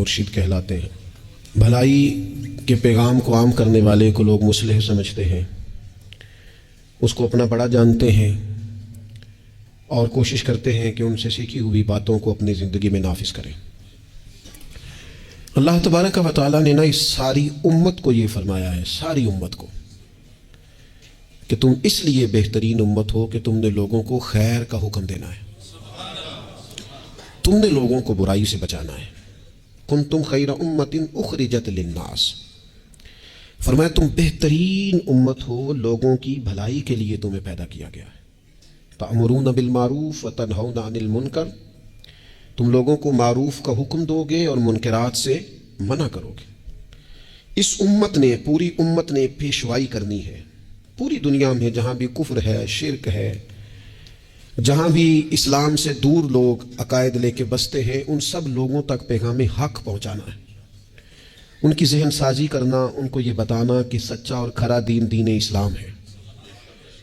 مرشد کہلاتے ہیں۔ بھلائی کے پیغام کو عام کرنے والے کو لوگ مصلح سمجھتے ہیں، اس کو اپنا بڑا جانتے ہیں اور کوشش کرتے ہیں کہ ان سے سیکھی ہوئی باتوں کو اپنی زندگی میں نافذ کریں۔ اللہ تبارک و تعالیٰ نے نا اس ساری امت کو یہ فرمایا ہے، ساری امت کو، کہ تم اس لیے بہترین امت ہو کہ تم نے لوگوں کو خیر کا حکم دینا ہے، تم نے لوگوں کو برائی سے بچانا ہے۔ کنتم خیر امت اخرجت للناس، فرمایا تم بہترین امت ہو، لوگوں کی بھلائی کے لیے تمہیں پیدا کیا گیا ہے۔ تأمرون بالمعروف وتنہون عن المنکر، تم لوگوں کو معروف کا حکم دو گے اور منکرات سے منع کرو گے۔ اس امت نے، پوری امت نے پیشوائی کرنی ہے پوری دنیا میں، جہاں بھی کفر ہے، شرک ہے، جہاں بھی اسلام سے دور لوگ عقائد لے کے بستے ہیں، ان سب لوگوں تک پیغام حق پہنچانا ہے، ان کی ذہن سازی کرنا، ان کو یہ بتانا کہ سچا اور کھرا دین دین اسلام ہے،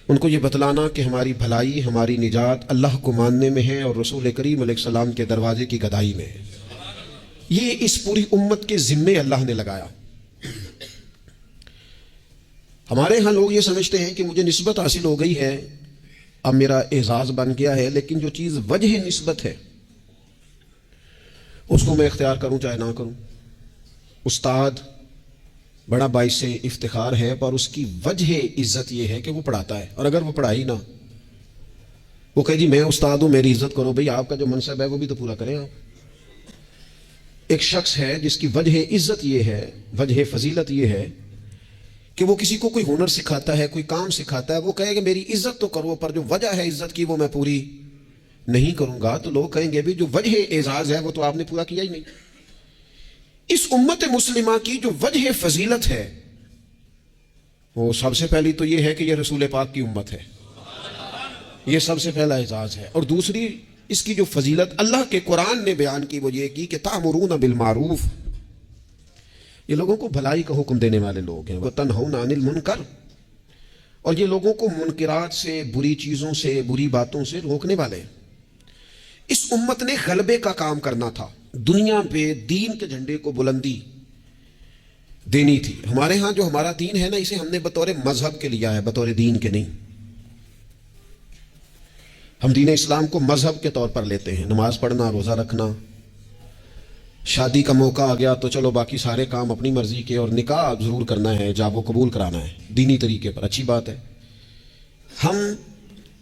ان کو یہ بتلانا کہ ہماری بھلائی، ہماری نجات اللہ کو ماننے میں ہے اور رسول کریم علیہ السلام کے دروازے کی گدائی میں ہے۔ یہ اس پوری امت کے ذمے اللہ نے لگایا۔ ہمارے ہاں لوگ یہ سمجھتے ہیں کہ مجھے نسبت حاصل ہو گئی ہے، اب میرا اعزاز بن گیا ہے، لیکن جو چیز وجہ نسبت ہے اس کو میں اختیار کروں چاہے نہ کروں۔ استاد بڑا باعث افتخار ہے، پر اس کی وجہ عزت یہ ہے کہ وہ پڑھاتا ہے، اور اگر وہ پڑھائی نہ، وہ کہے جی میں استاد ہوں میری عزت کرو، بھئی آپ کا جو منصب ہے وہ بھی تو پورا کریں آپ۔ ایک شخص ہے جس کی وجہ عزت یہ ہے، وجہ فضیلت یہ ہے کہ وہ کسی کو کوئی ہنر سکھاتا ہے، کوئی کام سکھاتا ہے، وہ کہے کہ میری عزت تو کرو، پر جو وجہ ہے عزت کی وہ میں پوری نہیں کروں گا، تو لوگ کہیں گے بھی جو وجہ اعزاز ہے وہ تو آپ نے پورا کیا ہی نہیں۔ اس امت مسلمہ کی جو وجہ فضیلت ہے وہ سب سے پہلی تو یہ ہے کہ یہ رسول پاک کی امت ہے، یہ سب سے پہلا اعزاز ہے، اور دوسری اس کی جو فضیلت اللہ کے قرآن نے بیان کی وہ یہ کی کہ تأمرون بالمعروف، یہ لوگوں کو بھلائی کا حکم دینے والے لوگ ہیں، وتنہون عن المنکر، اور یہ لوگوں کو منکرات سے، بری چیزوں سے، بری باتوں سے روکنے والے ہیں۔ اس امت نے غلبے کا کام کرنا تھا، دنیا پہ دین کے جھنڈے کو بلندی دینی تھی۔ ہمارے ہاں جو ہمارا دین ہے نا، اسے ہم نے بطور مذہب کے لیا ہے، بطور دین کے نہیں۔ ہم دین اسلام کو مذہب کے طور پر لیتے ہیں، نماز پڑھنا، روزہ رکھنا، شادی کا موقع آ گیا تو چلو باقی سارے کام اپنی مرضی کے، اور نکاح ضرور کرنا ہے، جاب و قبول کرانا ہے دینی طریقے پر، اچھی بات ہے۔ ہم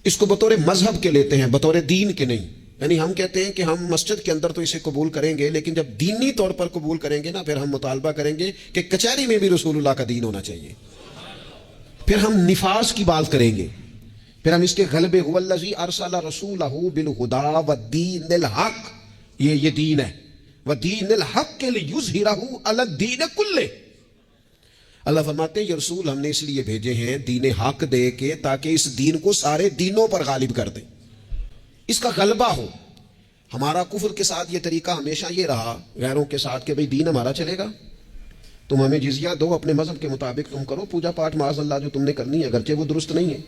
اس کو بطور مذہب کے لیتے ہیں، بطور دین کے نہیں۔ یعنی ہم کہتے ہیں کہ ہم مسجد کے اندر تو اسے قبول کریں گے، لیکن جب دینی طور پر قبول کریں گے نا، پھر ہم مطالبہ کریں گے کہ کچہری میں بھی رسول اللہ کا دین ہونا چاہیے۔ پھر ہم نفاذ کی بات کریں گے، پھر ہم اس کے غلبے، هو الذی ارسل رسولہ بالہدی والدین الحق، یہ دین ہے، وَدِينِ الْحَقِّ لِيُظْهِرَهُ عَلَى الدِّينِ كُلِّهِ۔ اللہ فرماتے ہیں یہ رسول ہم نے اس لیے بھیجے ہیں دین حق دے کے، تاکہ اس دین کو سارے دینوں پر غالب کر دیں، اس کا غلبہ ہو۔ ہمارا کفر کے ساتھ یہ طریقہ ہمیشہ یہ رہا، غیروں کے ساتھ، کہ بھئی دین ہمارا چلے گا، تم ہمیں جزیہ دو، اپنے مذہب کے مطابق تم کرو پوجا پاٹ، معاذ اللہ جو تم نے کرنی ہے، اگرچہ وہ درست نہیں ہے۔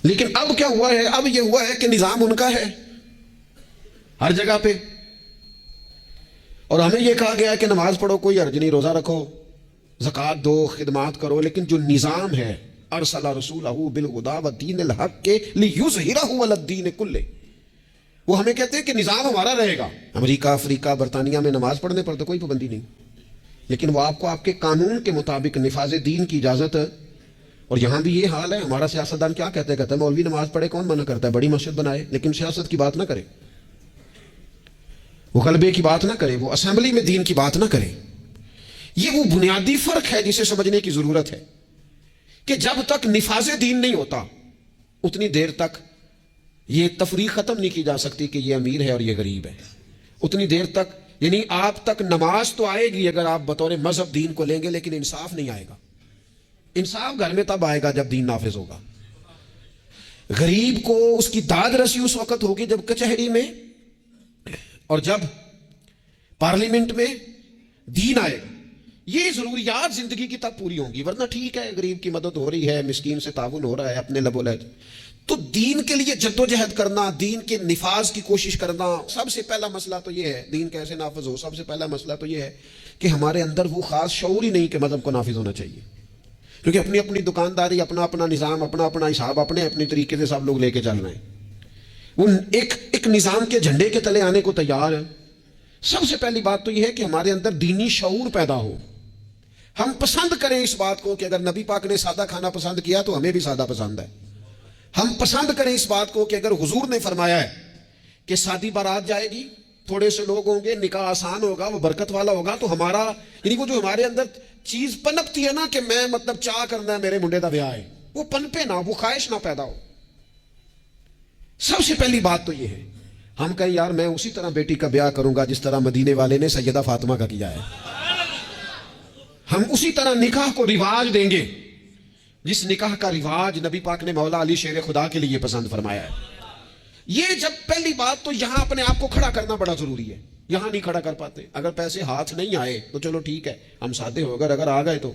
لیکن اب کیا ہوا ہے؟ اب یہ ہوا ہے کہ نظام ان کا ہے ہر جگہ پہ، اور ہمیں یہ کہا گیا ہے کہ نماز پڑھو کوئی حرج نہیں، روزہ رکھو، زکوٰۃ دو، خدمات کرو، لیکن جو نظام ہے ارسل رسولہ بالہدی والدین الحق لیظہرہ علی الدین کلہ، وہ ہمیں کہتے ہیں کہ نظام ہمارا رہے گا۔ امریکہ، افریقہ، برطانیہ میں نماز پڑھنے پر تو کوئی پابندی نہیں، لیکن وہ آپ کو آپ کے قانون کے مطابق نفاذ دین کی اجازت ہے۔ اور یہاں بھی یہ حال ہے، ہمارا سیاستدان کیا کہتے ہیں مولوی نماز پڑھے، کون منع کرتا ہے، بڑی مسجد بنائے، لیکن سیاست کی بات نہ کرے، وہ غلبے کی بات نہ کرے، وہ اسمبلی میں دین کی بات نہ کرے۔ یہ وہ بنیادی فرق ہے جسے سمجھنے کی ضرورت ہے کہ جب تک نفاذ دین نہیں ہوتا اتنی دیر تک یہ تفریق ختم نہیں کی جا سکتی کہ یہ امیر ہے اور یہ غریب ہے۔ اتنی دیر تک، یعنی آپ تک نماز تو آئے گی اگر آپ بطور مذہب دین کو لیں گے، لیکن انصاف نہیں آئے گا۔ انصاف گھر میں تب آئے گا جب دین نافذ ہوگا۔ غریب کو اس کی داد رسی اس وقت ہوگی جب کچہری میں اور جب پارلیمنٹ میں دین آئے گا۔ یہ ضروریات زندگی کی تب پوری ہوں گی، ورنہ ٹھیک ہے غریب کی مدد ہو رہی ہے، مسکین سے تعاون ہو رہا ہے اپنے لب و لہج، تو دین کے لیے جدوجہد کرنا، دین کے نفاذ کی کوشش کرنا، سب سے پہلا مسئلہ تو یہ ہے دین کیسے نافذ ہو. سب سے پہلا مسئلہ تو یہ ہے کہ ہمارے اندر وہ خاص شعور ہی نہیں کہ مذہب کو نافذ ہونا چاہیے. کیونکہ اپنی اپنی دکانداری، اپنا اپنا نظام، اپنا اپنا حساب، اپنے اپنے طریقے سے سب لوگ لے کے چل رہے ہیں. وہ ایک نظام کے جھنڈے کے تلے آنے کو تیار ہے. سب سے پہلی بات تو یہ ہے کہ ہمارے اندر دینی شعور پیدا ہو. ہم پسند کریں اس بات کو کہ اگر نبی پاک نے سادہ کھانا پسند کیا تو ہمیں بھی سادہ پسند ہے. ہم پسند کریں اس بات کو کہ اگر حضور نے فرمایا ہے کہ سادی بارات جائے گی، تھوڑے سے لوگ ہوں گے، نکاح آسان ہوگا، وہ برکت والا ہوگا، تو ہمارا یعنی وہ جو ہمارے اندر چیز پنپتی ہے نا کہ میں مطلب چاہ کرنا ہے میرے منڈے دا بیاہ ہے، وہ پنپے نہ، وہ خواہش نہ پیدا ہو. سب سے پہلی بات تو یہ ہے ہم کہیں یار میں اسی طرح بیٹی کا بیاہ کروں گا جس طرح مدینے والے نے سیدہ فاطمہ کا کیا ہے. ہم اسی طرح نکاح کو رواج دیں گے جس نکاح کا رواج نبی پاک نے مولا علی شیر خدا کے لیے پسند فرمایا ہے. یہ جب پہلی بات تو یہاں اپنے آپ کو کھڑا کرنا بڑا ضروری ہے. یہاں نہیں کھڑا کر پاتے. اگر پیسے ہاتھ نہیں آئے تو چلو ٹھیک ہے ہم سادے ہو گئے، اگر آ گئے تو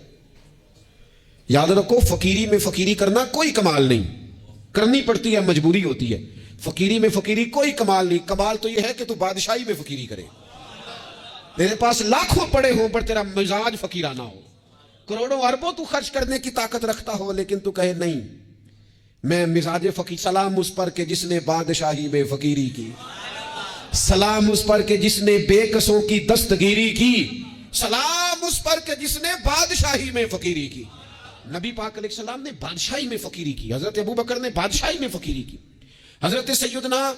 یاد رکھو فقیری میں فقیری کرنا کوئی کمال نہیں، کرنی پڑتی ہے، مجبوری ہوتی ہے. فقیری میں فقیری کوئی کمال نہیں. کمال تو یہ ہے کہ تو بادشاہی میں فقیری کرے. تیرے پاس لاکھوں پڑے ہوں پر تیرا مزاج فقیرانہ ہو، کروڑوں اربوں تو خرچ کرنے کی طاقت رکھتا ہو لیکن تو کہے نہیں میں مزاج فقیر. سلام اس پر کہ جس نے بادشاہی میں فقیری کی، سلام اس پر کہ جس نے بے کسوں کی دستگیری کی، سلام اس پر کہ جس نے بادشاہی میں فقیری کی. نبی پاک علیہ السلام نے بادشاہی میں فقیری کی، حضرت ابو بکر نے بادشاہی میں فقیری کی، حضرت سیدنا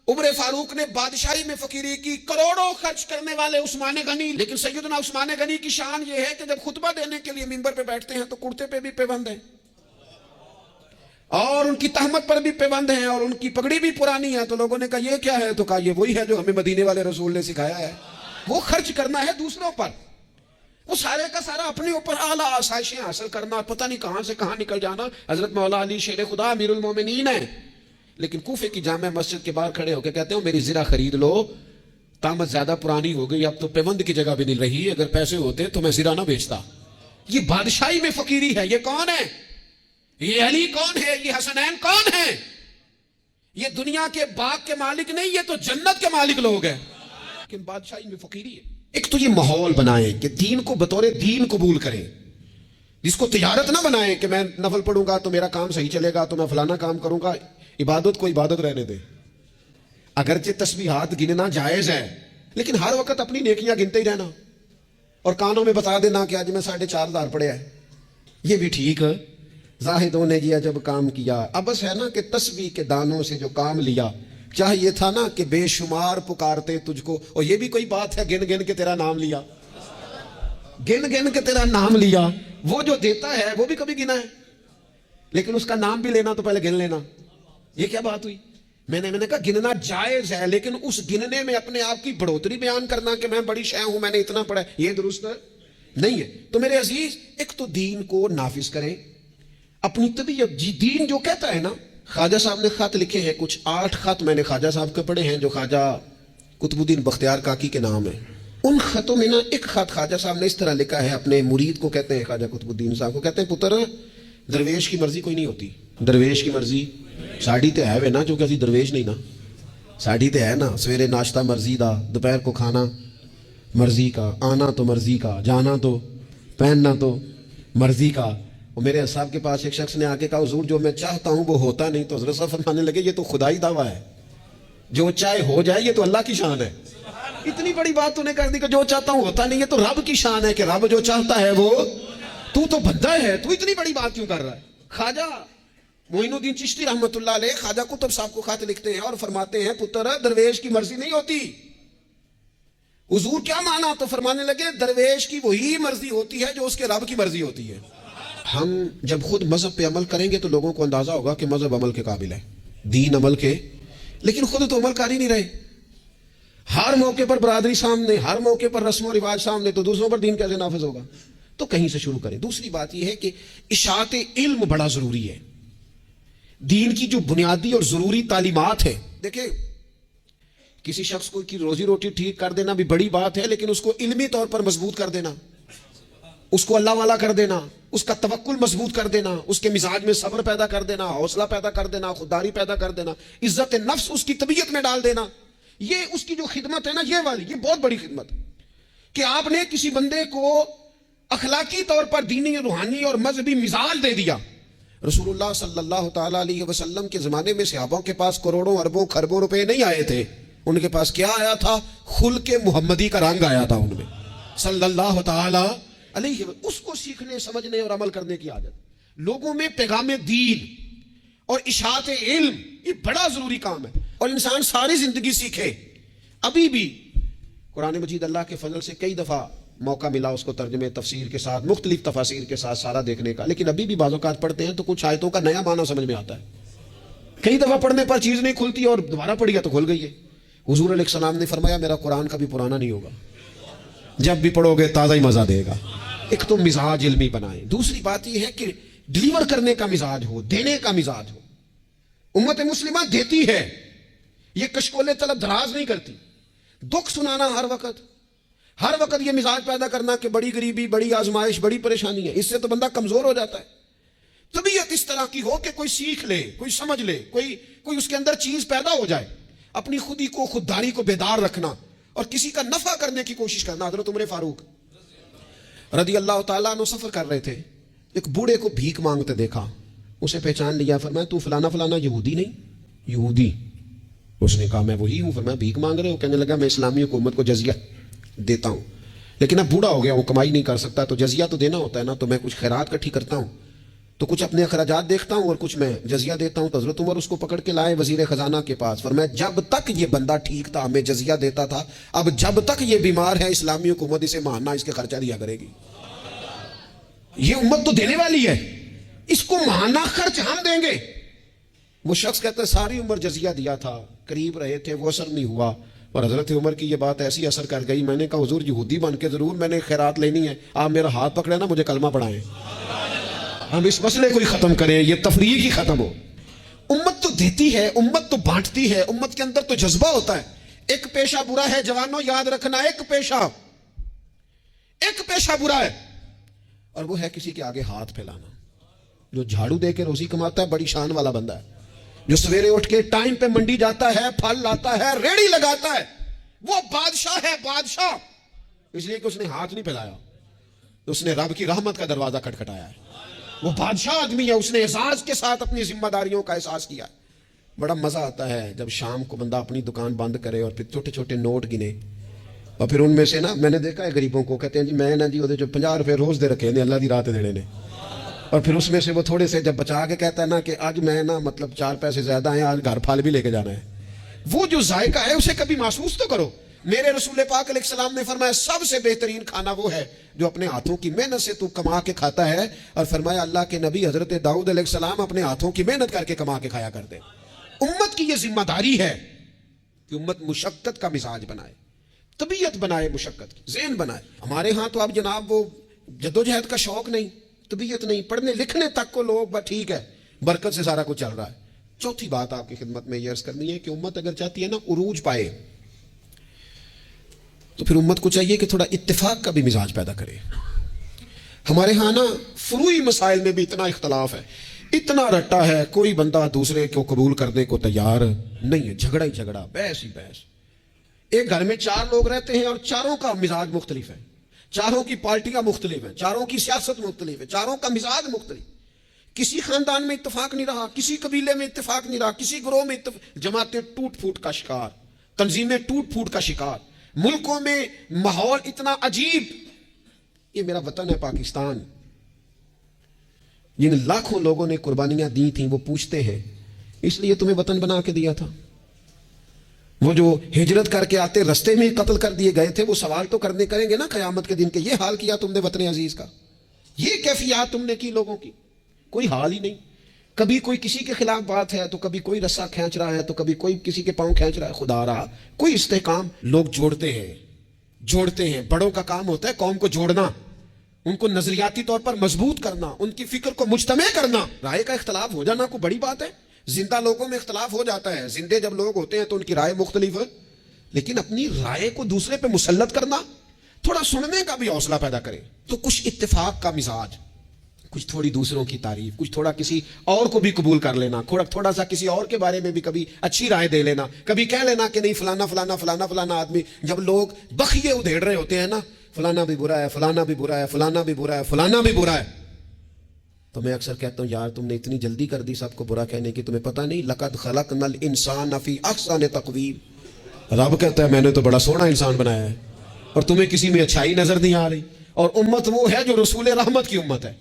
عمر فاروق نے بادشاہی میں فقیری کی، کروڑوں خرچ کرنے والے عثمان غنی. لیکن سیدنا عثمان غنی کی شان یہ ہے کہ جب خطبہ دینے کے لیے منبر پہ بیٹھتے ہیں تو کرتے پہ بھی پیوند ہیں اور ان کی تہمت پر بھی پیوند ہیں اور ان کی پگڑی بھی پرانی ہے. تو لوگوں نے کہا یہ کیا ہے؟ تو کہا یہ وہی ہے جو ہمیں مدینے والے رسول نے سکھایا ہے. وہ خرچ کرنا ہے دوسروں پر، وہ سارے کا سارا اپنے اوپر اعلیٰ آسائشیں حاصل کرنا، پتہ نہیں کہاں سے کہاں نکل جانا. حضرت مولا علی شیر خدا امیر المومنین ہیں لیکن کوفے کی جامع مسجد کے باہر کھڑے ہو کے کہتے ہو میری زرہ خرید لو، تامت زیادہ پرانی ہو گئی، اب تو پیوند کی جگہ بھی نہیں رہی، اگر پیسے ہوتے تو میں زرہ نہ بیچتا. یہ بادشاہی میں فقیری ہے. یہ کون ہے؟ یہ علی کون ہے؟ یہ حسنین کون ہے؟ یہ دنیا کے باغ کے مالک نہیں، یہ تو جنت کے مالک لوگ ہیں. لیکن بادشاہی میں فقیری ہے. ایک تو یہ ماحول بنائیں کہ دین کو بطور دین قبول کریں، جس کو تجارت نہ بنائیں کہ میں نفل پڑھوں گا تو میرا کام صحیح چلے گا تو میں فلانا کام کروں گا. عبادت کو عبادت رہنے دے. اگرچہ تسبیحات گننا جائز ہے لیکن ہر وقت اپنی نیکیاں گنتے ہی رہنا اور کانوں میں بتا دینا کہ آج میں 4,500 پڑھے ہیں، یہ بھی ٹھیک ہے. زاہدوں نے یہ جب کام کیا، اب بس ہے نا کہ تسبیح کے دانوں سے جو کام لیا، چاہیے تھا نا کہ بے شمار پکارتے تجھ کو. اور یہ بھی کوئی بات ہے گن گن کے تیرا نام لیا، گن گن کے تیرا نام لیا. وہ جو دیتا ہے وہ بھی کبھی گنا ہے لیکن اس کا نام بھی لینا تو پہلے گن لینا. یہ کیا بات ہوئی؟ میں نے کہا گننا جائز ہے لیکن اس گننے میں اپنے آپ کی بڑھوتری بیان کرنا کہ میں بڑی شے ہوں، میں نے اتنا پڑھا ہے، یہ درست نہیں ہے. تو میرے عزیز ایک تو دین کو نافذ کریں اپنی طبیعت. جی دین جو کہتا ہے نا، خواجہ صاحب نے خط لکھے ہیں کچھ 8 خط میں نے خواجہ صاحب کے پڑھے ہیں جو خواجہ قطب الدین بختیار کاکی کے نام ہے. ان خطوں میں نا ایک خط خواجہ صاحب نے اس طرح لکھا ہے اپنے مرید کو، کہتے ہیں خواجہ قطب الدین صاحب کو، کہتے ہیں پتر درویش کی مرضی کوئی نہیں ہوتی. درویش کی مرضی ساڑی تے ہے وے نا، جو کہ اسی درویش نہیں نا، ساڑی تے ہے نا. سویرے ناشتہ مرضی دا، دوپہر کو کھانا مرضی کا، آنا تو مرضی کا، جانا تو، پہننا تو مرضی کا. اور میرے صاحب کے پاس ایک شخص نے آ کے کہا حضور جو میں چاہتا ہوں وہ ہوتا نہیں. تو حضرت صاحب فرمانے لگے یہ تو خدائی دعویٰ ہے، جو چاہے ہو جائے یہ تو اللہ کی شان ہے. اتنی بڑی بات تو نے کر دی کہ جو چاہتا ہوں ہوتا نہیں، یہ تو رب کی شان ہے کہ رب جو چاہتا ہے وہ، تو بندہ ہے، تو اتنی بڑی بات کیوں کر رہا ہے. خواجہ معین الدین چشتی رحمۃ اللہ علیہ خواجہ قطب صاحب کو خط لکھتے ہیں اور فرماتے ہیں پتر درویش کی مرضی نہیں ہوتی. حضور کیا مانا؟ تو فرمانے لگے درویش کی وہی مرضی ہوتی ہے جو اس کے رب کی مرضی ہوتی ہے. ہم جب خود مذہب پہ عمل کریں گے تو لوگوں کو اندازہ ہوگا کہ مذہب عمل کے قابل ہے، دین عمل کے، لیکن خود تو عمل کر ہی نہیں رہے. ہر موقع پر برادری سامنے، ہر موقع پر رسم و رواج سامنے، تو دوسروں پر دین کیسے نافذ ہوگا؟ تو کہیں سے شروع کریں. دوسری بات یہ ہے کہ اشاعت علم بڑا ضروری ہے. دین کی جو بنیادی اور ضروری تعلیمات ہیں، دیکھیں کسی شخص کو کی روزی روٹی ٹھیک کر دینا بھی بڑی بات ہے لیکن اس کو علمی طور پر مضبوط کر دینا، اس کو اللہ والا کر دینا، اس کا توکل مضبوط کر دینا، اس کے مزاج میں صبر پیدا کر دینا، حوصلہ پیدا کر دینا، خودداری پیدا کر دینا، عزت نفس اس کی طبیعت میں ڈال دینا. یہ اس کی جو خدمت ہے نا، یہ والی، یہ بہت بڑی خدمت ہے کہ آپ نے کسی بندے کو اخلاقی طور پر دینی، روحانی اور مذہبی مزاج دے دیا. رسول اللہ صلی اللہ تعالیٰ علیہ وسلم کے زمانے میں صحابوں کے پاس کروڑوں اربوں خربوں روپے نہیں آئے تھے. ان کے پاس کیا آیا تھا؟ خلق محمدی کا رنگ آیا تھا ان میں صلی اللہ تعالیٰ علیہ. اس کو سیکھنے، سمجھنے اور عمل کرنے کی عادت. لوگوں میں پیغام دین اور اشاعت علم، یہ بڑا ضروری کام ہے. اور انسان ساری زندگی سیکھے. ابھی بھی قرآن مجید اللہ کے فضل سے کئی دفعہ موقع ملا اس کو ترجمے تفسیر کے ساتھ، مختلف تفاسیر کے ساتھ سارا دیکھنے کا، لیکن ابھی بھی بعض اوقات پڑھتے ہیں تو کچھ آیتوں کا نیا معنی سمجھ میں آتا ہے. کئی دفعہ پڑھنے پر چیز نہیں کھلتی اور دوبارہ پڑھی تو کھل گئی ہے. حضور علیہ السلام نے فرمایا میرا قرآن کبھی پرانا نہیں ہوگا، جب بھی پڑھو گے تازہ ہی مزہ دے گا. ایک تو مزاج علمی بنائیں. دوسری بات یہ ہے کہ ڈیلیور کرنے کا مزاج ہو، دینے کا مزاج ہو. امت مسلمہ دیتی ہے، یہ کشکولے طلب دراز نہیں کرتی. دکھ سنانا ہر وقت یہ مزاج پیدا کرنا کہ بڑی غریبی، بڑی آزمائش، بڑی پریشانی ہے، اس سے تو بندہ کمزور ہو جاتا ہے. طبیعت اس طرح کی ہو کہ کوئی سیکھ لے، کوئی سمجھ لے، کوئی اس کے اندر چیز پیدا ہو جائے. اپنی خودی کو، خودداری کو بیدار رکھنا اور کسی کا نفع کرنے کی کوشش کرنا. حضرت عمر فاروق رضی اللہ تعالیٰ عنہ سفر کر رہے تھے، ایک بوڑھے کو بھیک مانگتے دیکھا، اسے پہچان لیا. فرمایا تو فلانا فلانا یہودی نہیں؟ یہودی. اس نے کہا میں وہی ہوں. فرمایا بھیک مانگ رہے ہو؟ کہنے لگا میں اسلامی حکومت کو جزیہ دیتا ہوں، لیکن اب بوڑھا ہو گیا، وہ کمائی نہیں کر سکتا، تو جزیہ تو دینا ہوتا ہے نا، تو میں کچھ خیرات کٹھی کرتا ہوں، تو کچھ اپنے اخراجات دیکھتا ہوں اور کچھ میں جزیہ دیتا ہوں. تو حضرت عمر اس کو پکڑ کے لائے وزیر خزانہ کے پاس. فرمایا جب تک یہ بندہ ٹھیک تھا ہمیں جزیہ دیتا تھا، اب جب تک یہ بیمار ہے اسلامی حکومت اسے ماننا، اس کے خرچہ دیا کرے گی. یہ امت تو دینے والی ہے، اس کو ماننا، خرچ ہم دیں گے. وہ شخص کہتا ہے ساری عمر جزیہ دیا تھا، قریب رہے تھے، وہ اثر نہیں ہوا. اور حضرت عمر کی یہ بات ایسی اثر کر گئی، میں نے کہا حضور یہودی بن کے ضرور میں نے خیرات لینی ہے، آپ میرا ہاتھ پکڑے نا، مجھے کلمہ پڑھائیں، ہم اس مسئلے کو ہی ختم کریں، یہ تفریق ہی ختم ہو. امت تو دیتی ہے، امت تو بانٹتی ہے، امت کے اندر تو جذبہ ہوتا ہے. ایک پیشہ برا ہے جوانوں، یاد رکھنا، ایک پیشہ برا ہے، اور وہ ہے کسی کے آگے ہاتھ پھیلانا. جو جھاڑو دے کے روزی کماتا ہے بڑی شان والا بندہ ہے. جو سویرے اٹھ کے ٹائم پہ منڈی جاتا ہے، پھل لاتا ہے، ریڑی لگاتا ہے، وہ بادشاہ ہے، بادشاہ. اس لیے کہ اس نے ہاتھ نہیں پھیلایا، اس نے رب کی رحمت کا دروازہ کھٹکھٹایا ہے. وہ بادشاہ آدمی ہے، اس نے اعزاز کے ساتھ اپنی ذمہ داریوں کا احساس کیا. بڑا مزہ آتا ہے جب شام کو بندہ اپنی دکان بند کرے اور پھر چھوٹے چھوٹے نوٹ گنے، اور پھر ان میں سے نا، میں نے دیکھا ہے غریبوں کو کہتے ہیں جی میں نا جی وہ جو 50 روپے روز دے رکھے نے اللہ دی رات دینے نے، اور پھر اس میں سے وہ تھوڑے سے جب بچا کے کہتا ہے نا کہ آج میں نا مطلب 4 پیسے زیادہ ہیں، آج گھر پھل بھی لے کے جانا ہے. وہ جو ذائقہ ہے اسے کبھی محسوس تو کرو. میرے رسول پاک علیہ السلام نے فرمایا سب سے بہترین کھانا وہ ہے جو اپنے ہاتھوں کی محنت سے تو کما کے کھاتا ہے. اور فرمایا اللہ کے نبی حضرت داؤد علیہ السلام اپنے ہاتھوں کی محنت کر کے کما کے کھایا کرتے. امت کی یہ ذمہ داری ہے کہ امت مشقت کا مزاج بنائے، طبیعت بنائے، مشقت کی ذہن بنائے. ہمارے ہاں تو اب جناب وہ جدوجہد کا شوق نہیں، طبیعت نہیں، پڑھنے لکھنے تک کو لوگ بس ٹھیک ہے، برکت سے سارا کچھ چل رہا ہے. چوتھی بات آپ کی خدمت میں یہ عرض کرنی ہے کہ امت اگر چاہتی ہے نا عروج پائے، تو پھر امت کو چاہیے کہ تھوڑا اتفاق کا بھی مزاج پیدا کرے. ہمارے ہاں نا فروعی مسائل میں بھی اتنا اختلاف ہے، اتنا رٹا ہے، کوئی بندہ دوسرے کو قبول کرنے کو تیار نہیں ہے. جھگڑا ہی جھگڑا، بحث ہی بحث. ایک گھر میں 4 لوگ رہتے ہیں اور چاروں کا مزاج مختلف ہے، چاروں کی پارٹیاں مختلف ہیں، چاروں کی سیاست مختلف ہے، چاروں کا مزاج مختلف. کسی خاندان میں اتفاق نہیں رہا، کسی قبیلے میں اتفاق نہیں رہا، کسی گروہ میں جماعتیں ٹوٹ پھوٹ کا شکار، تنظیمیں ٹوٹ پھوٹ کا شکار، ملکوں میں ماحول اتنا عجیب. یہ میرا وطن ہے پاکستان، جن لاکھوں لوگوں نے قربانیاں دی تھیں وہ پوچھتے ہیں اس لیے تمہیں وطن بنا کے دیا تھا. وہ جو ہجرت کر کے آتے رستے میں قتل کر دیے گئے تھے، وہ سوال تو کریں گے نا قیامت کے دن کہ یہ حال کیا تم نے وطن عزیز کا، یہ کیفیات تم نے کی لوگوں کی. کوئی حال ہی نہیں. کبھی کوئی کسی کے خلاف بات ہے تو کبھی کوئی رسا کھینچ رہا ہے تو کبھی کوئی کسی کے پاؤں کھینچ رہا ہے. خدا رہا کوئی استحکام. لوگ جوڑتے ہیں. بڑوں کا کام ہوتا ہے قوم کو جوڑنا، ان کو نظریاتی طور پر مضبوط کرنا، ان کی فکر کو مجتمع کرنا. رائے کا اختلاف ہو جانا کوئی بڑی بات ہے؟ زندہ لوگوں میں اختلاف ہو جاتا ہے، زندے جب لوگ ہوتے ہیں تو ان کی رائے مختلف ہے، لیکن اپنی رائے کو دوسرے پہ مسلط کرنا، تھوڑا سننے کا بھی حوصلہ پیدا کرے. تو کچھ اتفاق کا مزاج, کچھ تھوڑی دوسروں کی تعریف, کچھ تھوڑا کسی اور کو بھی قبول کر لینا, تھوڑا سا کسی اور کے بارے میں بھی کبھی اچھی رائے دے لینا, کبھی کہہ لینا کہ نہیں فلانا فلانا فلانا فلانا آدمی. جب لوگ بخیے ادھیڑ رہے ہوتے ہیں نا, فلانا بھی برا ہے, فلانا بھی برا ہے, فلانا بھی برا ہے, فلانا بھی برا ہے, تو میں اکثر کہتا ہوں یار تم نے اتنی جلدی کر دی سب کو برا کہنے کی, تمہیں پتہ نہیں لقد خلقنا الانسان فی احسن تقویم. رب کہتا ہے میں نے تو بڑا سونا انسان بنایا ہے اور تمہیں کسی میں اچھائی نظر نہیں آ رہی. اور امت وہ ہے جو رسول رحمت کی امت ہے,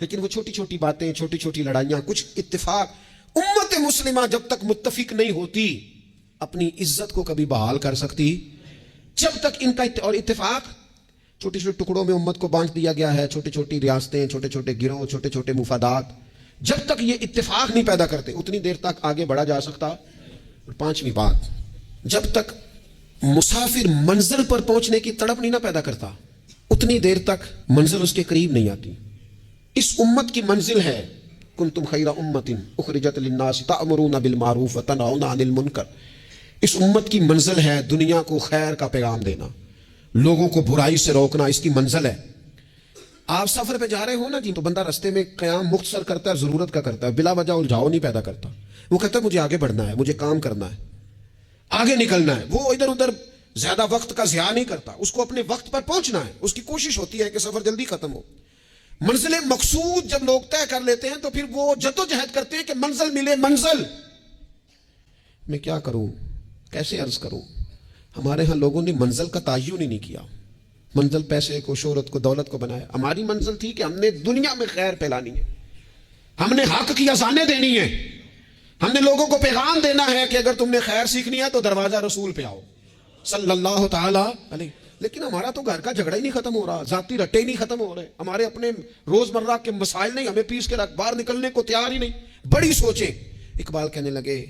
لیکن وہ چھوٹی چھوٹی باتیں, چھوٹی چھوٹی لڑائیاں, کچھ اتفاق. امت مسلمہ جب تک متفق نہیں ہوتی اپنی عزت کو کبھی بحال کر سکتی, جب تک ان کا اور اتفاق. چھوٹے چھوٹے ٹکڑوں میں امت کو بانٹ دیا گیا ہے, چھوٹی چھوٹی ریاستیں, چھوٹے چھوٹے گروہ, چھوٹے چھوٹے مفادات. جب تک یہ اتفاق نہیں پیدا کرتے اتنی دیر تک آگے بڑھا جا سکتا. اور پانچویں بات, جب تک مسافر منزل پر پہنچنے کی تڑپ نہیں نہ پیدا کرتا اتنی دیر تک منزل اس کے قریب نہیں آتی. اس امت کی منزل ہے کنتم خیر امت اخرجت للناس تأمرون بالمعروف وتنہون عن المنکر. اس امت کی منزل ہے دنیا کو خیر کا پیغام دینا, لوگوں کو برائی سے روکنا, اس کی منزل ہے. آپ سفر پہ جا رہے ہو نا جی, تو بندہ رستے میں قیام مختصر کرتا ہے, ضرورت کا کرتا ہے, بلا وجہ الجھاؤ نہیں پیدا کرتا. وہ کہتا ہے مجھے آگے بڑھنا ہے, مجھے کام کرنا ہے, آگے نکلنا ہے. وہ ادھر ادھر زیادہ وقت کا ضیاع نہیں کرتا, اس کو اپنے وقت پر پہنچنا ہے. اس کی کوشش ہوتی ہے کہ سفر جلدی ختم ہو. منزل مقصود جب لوگ طے کر لیتے ہیں تو پھر وہ جدوجہد کرتے ہیں کہ منزل ملے. منزل میں کیا کروں, کیسے عرض کروں, ہمارے ہاں لوگوں نے منزل کا تعین ہی نہیں کیا. منزل پیسے کو, شہرت کو, دولت کو بنایا. ہماری منزل تھی کہ ہم نے دنیا میں خیر پھیلانی ہے, ہم نے حق کی اذانیں دینی ہے, ہم نے لوگوں کو پیغام دینا ہے کہ اگر تم نے خیر سیکھنی ہے تو دروازہ رسول پہ آؤ صلی اللہ تعالی علیہ. لیکن ہمارا تو گھر کا جھگڑا ہی نہیں ختم ہو رہا, ذاتی رٹے ہی نہیں ختم ہو رہے, ہمارے اپنے روزمرہ کے مسائل نہیں, ہمیں پیس کے رکھ باہر نکلنے کو تیار ہی نہیں. بڑی سوچیں. اقبال کہنے لگے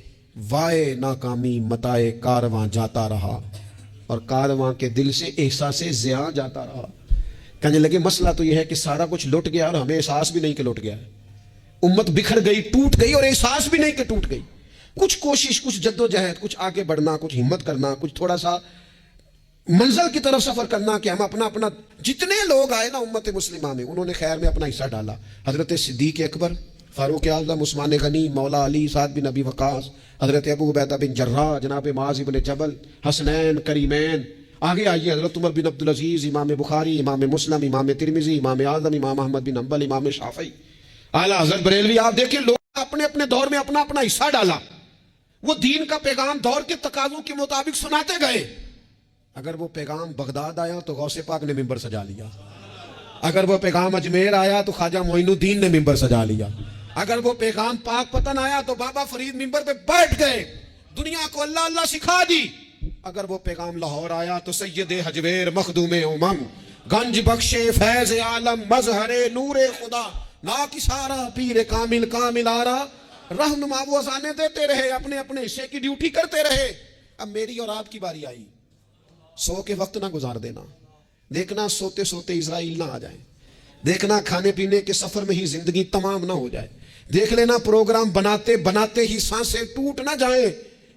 وائے ناکامی متائے کارواں جاتا رہا اور کارواں کے دل سے احساس زیاں جاتا رہا. کہنے لگے مسئلہ تو یہ ہے کہ سارا کچھ لٹ گیا اور ہمیں احساس بھی نہیں کہ لٹ گیا ہے. امت بکھر گئی, ٹوٹ گئی اور احساس بھی نہیں کہ ٹوٹ گئی. کچھ کوشش, کچھ جدوجہد, کچھ آگے بڑھنا, کچھ ہمت کرنا, کچھ تھوڑا سا منزل کی طرف سفر کرنا کہ ہم اپنا جتنے لوگ آئے نا امت مسلمہ میں انہوں نے خیر میں اپنا حصہ ڈالا. حضرت صدیق اکبر, فاروق اعظم, عثمان غنی, مولا علی, سعد بن ابی وقاص, حضرت ابو عبیدہ بن جراح, جناب معاذ بن جبل, حسنین کریمین, آگے آئیے حضرت عمر بن عبدالعزیز, امام بخاری, امام مسلم, امام ترمذی, امام اعظم, امام احمد بن حنبل, امام شافعی, اعلیٰ حضرت بریلوی. آپ دیکھیں لوگ اپنے اپنے دور میں اپنا حصہ ڈالا. وہ دین کا پیغام دور کے تقاضوں کے مطابق سناتے گئے. اگر وہ پیغام بغداد آیا تو غوث پاک نے ممبر سجا لیا, اگر وہ پیغام اجمیر آیا تو خواجہ معین الدین نے ممبر سجا لیا, اگر وہ پیغام پاک پتن آیا تو بابا فرید ممبر پہ بیٹھ گئے, دنیا کو اللہ اللہ سکھا دی. اگر وہ پیغام لاہور آیا تو سید حجویر مخدوم امم, گنج بخشے فیض عالم, مظہر نور خدا, نا کی سارا پیر کامل کامل آرا, رہنما وہ اذانیں دیتے رہے, اپنے اپنے حصے کی ڈیوٹی کرتے رہے. اب میری اور آپ کی باری آئی. سو کے وقت نہ گزار دینا, دیکھنا سوتے سوتے اسرائیل نہ آ جائیں, دیکھنا کھانے پینے کے سفر میں ہی زندگی تمام نہ ہو جائے, دیکھ لینا پروگرام بناتے بناتے ہی سانسیں ٹوٹ نہ جائیں.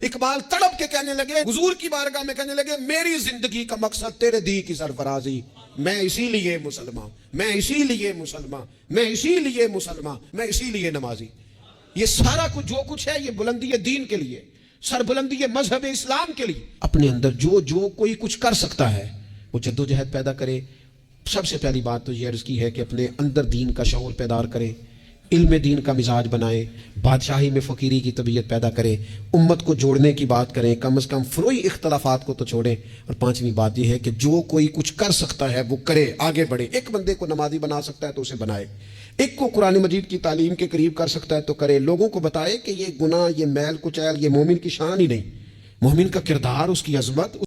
اقبال تڑپ کے کہنے لگے, حضور کی بارگاہ میں کہنے لگے میری زندگی کا مقصد تیرے دی کی سرفرازی, میں اسی لیے مسلمان, میں اسی لیے مسلمان, میں اسی لیے مسلمان, میں اسی لیے نمازی. یہ سارا کچھ جو کچھ ہے یہ بلندی دین کے لیے, سربلندی مذہب اسلام کے لیے. اپنے اندر جو کوئی کچھ کر سکتا ہے وہ جدوجہد پیدا کرے. سب سے پہلی بات تو یہ عرض کی ہے کہ اپنے اندر دین کا شعور بیدار کرے, علم دین کا مزاج بنائے, بادشاہی میں فقیری کی طبیعت پیدا کرے, امت کو جوڑنے کی بات کریں, کم از کم فروئی اختلافات کو تو چھوڑیں. اور پانچویں بات یہ ہے کہ جو کوئی کچھ کر سکتا ہے وہ کرے, آگے بڑھے. ایک بندے کو نمازی بنا سکتا ہے تو اسے بنائے, ایک کو قرآن مجید کی تعلیم کے قریب کر سکتا ہے تو کرے. لوگوں کو بتائے کہ یہ گناہ, یہ میل کچیل, یہ مومن کی شان ہی نہیں, مومن کا کردار, اس کی عظمت